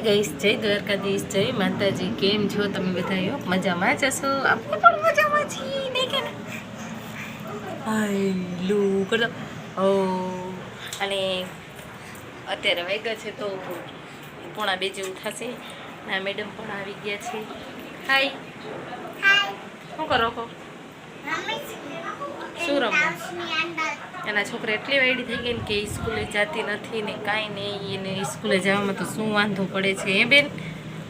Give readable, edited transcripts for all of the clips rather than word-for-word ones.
ગઈશ, જય દ્વારકાધીશ, જય માતાજી. કેમ છો તમે બધા? મજામાં જ હશો? આપણે પણ મજામાં છીએ ને કે હાયલુ કરો. ઓ અને અત્યારે વાગ્યા છે તો 1:30 જેવું થશે. ના મેડમ પણ આવી ગયા છે. હાય, શું કરો છો? શું રમો? એના છોકરા એટલી વાયડી થઈ ગઈ ને કે સ્કૂલે જતી નથી ને કાંઈ નહીં. એને સ્કૂલે જવામાં તો શું વાંધો પડે છે? એ બેન,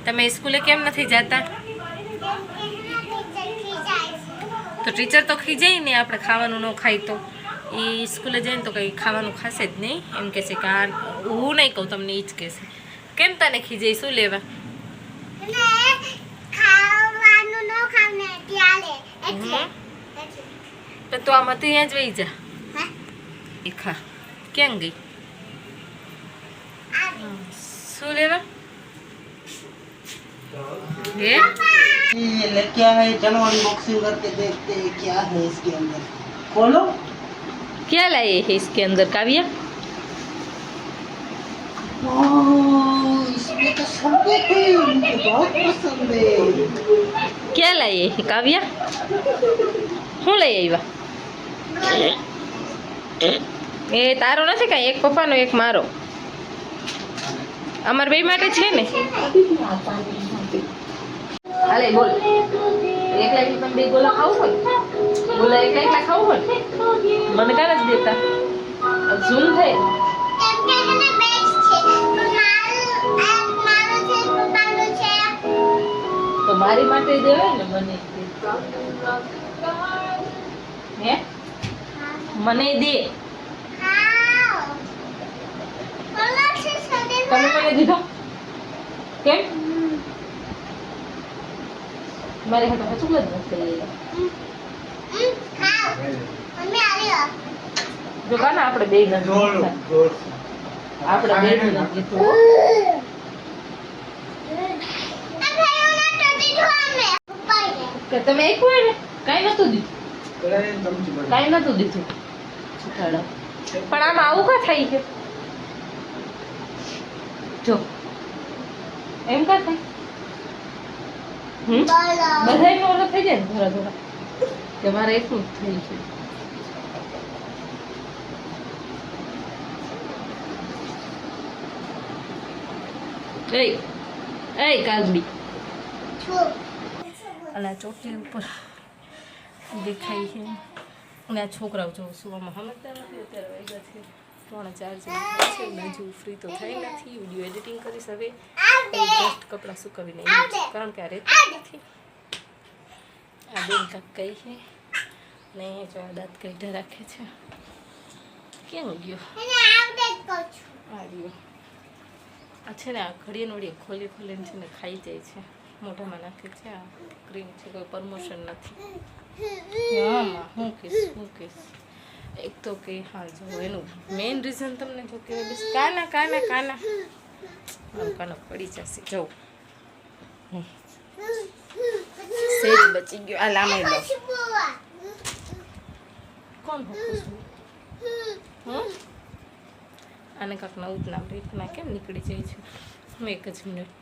તમે સ્કૂલે કેમ નથી જતા? તો ટીચર તો ખીજાય ને આપણે ખાવાનું ન ખાય તો. એ સ્કૂલે જાય ને તો કંઈ ખાવાનું ખાશે જ નહીં. એમ કહે છે કે આ હું નહીં કહું, તમને એ જ કહેશે. કેમ તને ખીજાય? શું લેવા? તો આમાં તું અહીંયા જ વહી જા. ખા ક્યાં ગઈ? શું લેવા? ये क्या है, चलो अनबॉक्सिंग करके देखते हैं क्या है इसके अंदर. खोलो. क्या लाए है इसके अंदर काव्या? इसमें तो शरबत है, मुझे बहुत पसंद है. क्या लाए है काव्या? શું લઈ આવ્યા? એ તારો નથી કાંઈ, એક પપ્પાનો એક મારો. અમાર બે માટે છે ને. હાલે બોલ. એકલા એકલા તમે બે ગોલા ખાવું હોય, ગોલા એકલા એકલા ખાવું હોય મને કાં નથી દેતા? ઝૂમ થાય તો મારી માટે દેવાય ને. મને હે મને દે. તમે મને દીધો કેમ? મારે હાથે હચું જ નથી. જો કાના આપણે બે નથી, આપણે બે નથી દીધું. કે તમે એક હોય ને કાંઈ નતું દીધું, કાંઈ નતું દીધું. પણ આમાં આવું કા થાય છે? જો એમ કા થાય? બધા નો ઓલો થઈ જાય ને થોડા થોડા, કે મારે એટલું જ થઈ છે. એ કાગડી અને આ ચોટલી ઉપર દેખાય છે. અને આ છોકરાઓ જો સુવામાં સમજતા નથી. અત્યારે વાગ્યા છે 3-4 છે. બાજુ ફ્રી તો થઈ નથી. વિડીયો એડિટિંગ કરીશ હવે. જસ્ટ કપડાં સુકાવીને કારણ કે આ રેત નથી. આ બેન કાંક કઈ છે ને જો આ દાંત કાઢ્યા રાખે છે. કેમ ગયો? આવ્યો. આ છે ને આ ઘડીને વળી ખોલી ખોલીને છે ને ખાઈ જાય છે. મોઢામાં નાખે છે. આ ક્રીમ છે, કોઈ પ્રમોશન નથી. હા હું કહીશ એક તો કે હા જો એનું મેઇન રીઝન તમને જો કે બસ કાના કાના કાના મારું કાનો પડી જશે. જો સેજ બચી ગયો. આ લામાઈ લો. કોણ આને કાંક નવું જ નામ રીતના કેમ નીકળી જાય છે? હું 1 જ મિનિટ.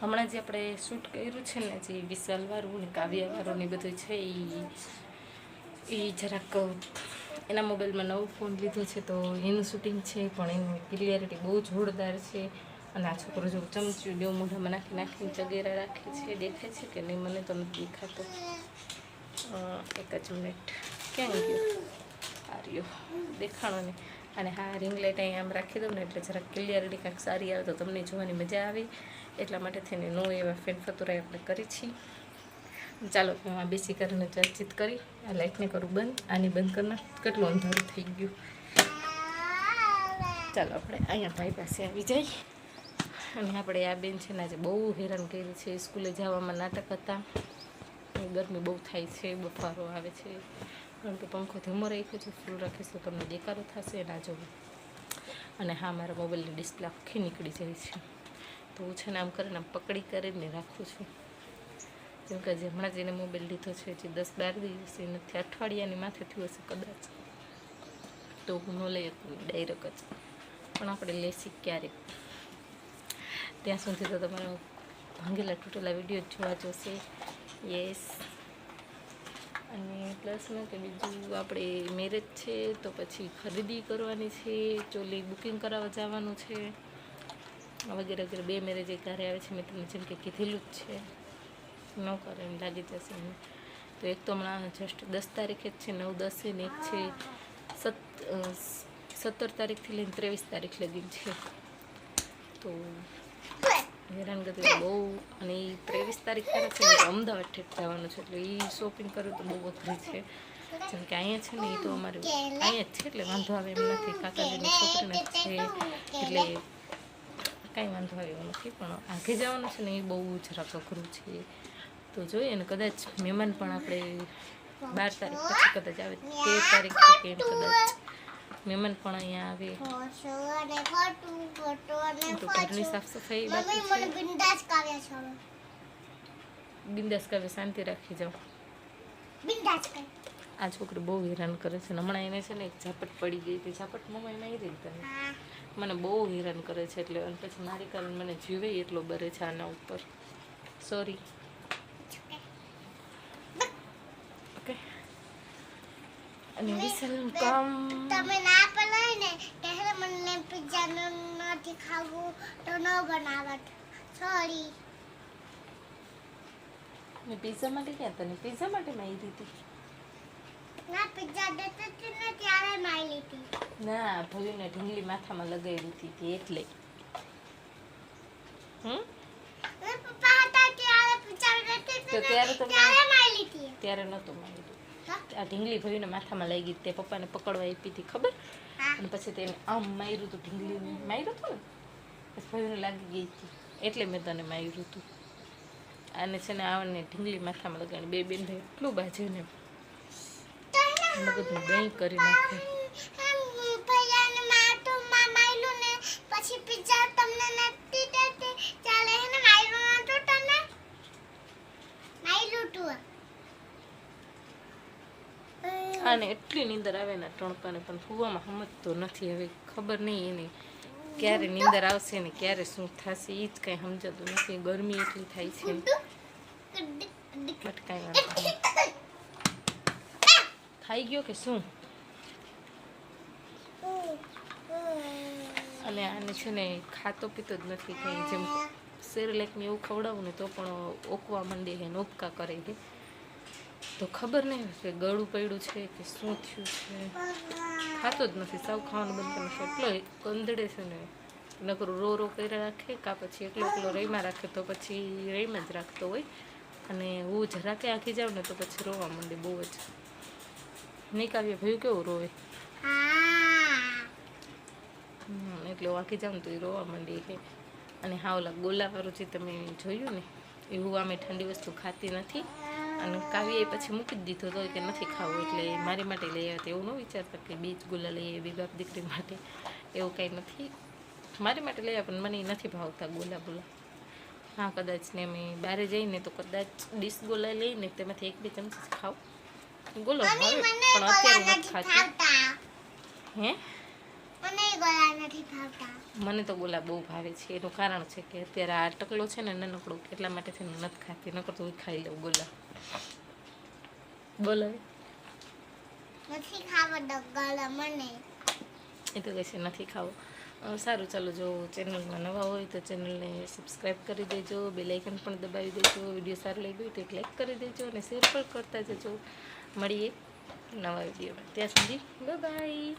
હમણાં જે આપણે શૂટ કર્યું છે ને, જે વિશાલવાળું ને કાવ્યાવાળું ને બધું છે, એ જરાક એના મોબાઈલમાં નવો ફોન લીધો છે તો એનું શૂટિંગ છે. પણ એનું ક્લિયરિટી બહુ જોરદાર છે. અને આ છોકરો જો ચમચ્યું બે મોઢામાં નાખીને ચગેરા રાખે છે. દેખાય છે કે નહીં? મને તો નથી દેખાતો. 1 જ મિનિટ. ક્યાં ગયો? આ રહ્યો. દેખાણો ને. અને હા, રિંગ લાઇટ અહીં આમ રાખી દઉં ને એટલે જરાક ક્લિયરિટી કાંઈક સારી આવે તો તમને જોવાની મજા આવે. એટલા માટે થઈને નો એવા ફેન ફતુરાય આપણે કરી છીએ. ચાલો આ બેસી કરીને ચર્ચિત કરી. આ લાઇટને કરું બંધ. આની બંધ કરના કેટલું અંધારું થઈ ગયું. ચાલો આપણે અહીંયા ભાઈ પાસે આવી જાય. અને આપણે આ બેન છે ને આજે બહુ હેરાન કરી છે. સ્કૂલે જવામાં નાટક હતા. ગરમી બહુ થાય છે, બફારો આવે છે. કારણ કે પંખો ધીમો રાખ્યો છે, ફૂલ રાખીશ તો તમને દેખાડો થશે ના જોવું. અને હા, મારા મોબાઈલની ડિસ્પ્લે આખી નીકળી જાય છે તો હું છે ને આમ કરીને પકડીને રાખું છું. કેમ કે હમણાં જ એને મોબાઈલ લીધો છે, જે 10-12 દિવસ નથી, અઠવાડિયાની માથે થયું હશે કદાચ. તો હું ન લઈ શકું ડાયરેક્ટ જ. પણ આપણે લેસી ક્યારેક ત્યાં સુધી તો તમારે ભાંગેલા તૂટેલા વિડીયો જોવા જોશે. યસ. અને પ્લસમાં કે બીજું આપણે મેરેજ છે તો પછી ખરીદી કરવાની છે, ચોલી બુકિંગ કરાવવા જવાનું છે વગેરે વગેરે. 2 મેરેજ એક ઘરે આવે છે, મેં તમને જેમ કે કીધેલું જ છે. ન કરે એમ લાગી જશે એમ. તો એક તો હમણાં જસ્ટ 10 તારીખે જ છે, 9-10 ને એક છે 17 તારીખથી લઈને 23 તારીખ લગી છે. તો હેરાનગતિ બહુ. અને એ 23 તારીખ કરે છે ને અમદાવાદ ઠેક જવાનું છે, એટલે એ શોપિંગ કરવું તો બહુ અઘરી છે. જેમ કે અહીંયા છે ને એ તો અમારે અહીંયા જ છે, એટલે વાંધો આવે એમ નથી. કાકાજીની છોકરીને છે એટલે કાંઈ વાંધો આવે એવું નથી. પણ આગે જવાનું છે ને એ બહુ જરાક અઘરું છે. તો જોઈએ ને, કદાચ મહેમાન પણ આપણે 12 તારીખ પછી કદાચ આવે, 13 તારીખ કે એમ કદાચ મહેમાન પણ અહીંયા આવે. તો ઘરની સાફ સફાઈ બાકી છે. બિંદાસ કાવ્ય શાંતિ રાખી જાઓ. આ છોકરી બહુ હેરાન કરે છે. હમણાં એને છે ને એક ઝાપટ પડી ગઈ હતી. ઝાપટ મમ્મા એને આવી તને મને બહુ હેરાન કરે છે. એટલે અને પછી મારી કારણે મને જીવે એટલો બરે છે આના ઉપર. સોરી. ઓકે. અને વિશાલનું કામ તમે ના પલાય ને કે મને પિઝા નથી ખાવું તો ન બનાવત. સોરી. મેં પિઝા માટે ક્યાં તને પિઝા માટે માં આવી હતી? ના પિઝા દેતે હતી ને ત્યારે માઈ લીધી. ના, ભયુને ઢીંગલી માથામાં લગાવી હતી એટલે. પપ્પા હતા ત્યારે પિઝા દેતે તો ત્યારે તો ત્યારે માઈ લીધી. ત્યારે નહોતું માર્યું. આ ઢીંગલી ભયુને માથામાં લાગી તે પપ્પાને પકડવા આપી હતી ખબર. અને પછી તેને આમ માર્યું હતું, ઢીંગલીને માર્યું હતું ને પછી ભયુને લાગી ગઈ હતી એટલે મેં તને માર્યું હતું. આને છે ને આવને ઢીંગલી માથામાં લગાડી બે બેન એટલું બાજે ને મગજનું દહીં કરી નાખે. ભૈયાને માટો માઈલું ને પછી પિઝા તમને નથી દેતી ચાલે હે ને માઈલું નતું તને માઈલું તું. આને એટલી નીંદર આવે ને ટણકાને પણ સુવામાં સમજતો નથી. હવે ખબર નહીં એને ક્યારે નીંદર આવશે ને ક્યારે શું થશે એ જ કાંઈ સમજાતું નથી. ગરમી એટલી થાય છે બટ કાંઈ વાંધો નહીં. ખાઈ ગયો કે શું? અને આને છે ને ખાતો પીતો જ નથી કંઈ. જેમ સેરેલેકને એવું ખવડાવું ને તો પણ ઓકવા માંડે છે ને ઉપકા કરે છે. તો ખબર નહીં કે ગળું પડ્યું છે કે શું થયું છે. ખાતો જ નથી, સાવ ખાવાનું બંધ કરી નાખ્યું. એટલો કંદડે છે ને નકરું રો કરી રાખે કાં પછી એકલો રહીમાં રાખે તો પછી રહીમાં જ રાખતો હોય. અને હું જરાકે આખી જાઉં ને તો પછી રોવા માંડે બહુ જ. નહીં કાવ્ય ભયું કેવું રોવે એટલે વાંકી જાઉં ને તો એ રોવા માંડી કે. અને હા ઓલા ગોલાવાળું જે તમે જોયું ને એવું આમે ઠંડી વસ્તુ ખાતી નથી. અને કાવ્યએ પછી મૂકી જ દીધો તો કે નથી ખાવું એટલે મારી માટે લઈ આવ્યા. એવું ન વિચારતા કે બીજ ગોલા લઈ આવી બાપ દીકરી માટે, એવું કંઈ નથી. મારી માટે લઈ આવ્યા પણ મને નથી ભાવતા ગોલા બોલા. હા કદાચ ને અમે બહાર જઈને તો કદાચ 20 ગોલા લઈને તેમાંથી 1-2 ચમચી ખાવ. ગોલો ભાવે પણ અત્યારે નથી ખાતી. હે મને તો ગોલા બહુ ભાવે છે. એનું કારણ છે કે અત્યારે આ ટકલો છે ને નાનકડો એટલા માટે છે ને નથી ખાતી. નકર તો ખાઈ લઉં ગોલા. બોલો નથી ખાવા દો ગોલા મને. એ તો કહેશે નથી ખાવું. સારું ચાલો, જો ચેનલમાં નવા હોય તો ચેનલને સબસ્ક્રાઈબ કરી દેજો, બેલ આઇકન પણ દબાવી દેજો. વિડીયો સારો લાગ્યો હોય તો એક લાઈક કરી દેજો અને શેર પણ કરતા જજો. મળીએ નવા વિડીયોમાં. ત્યાં સુધી બાય બાય.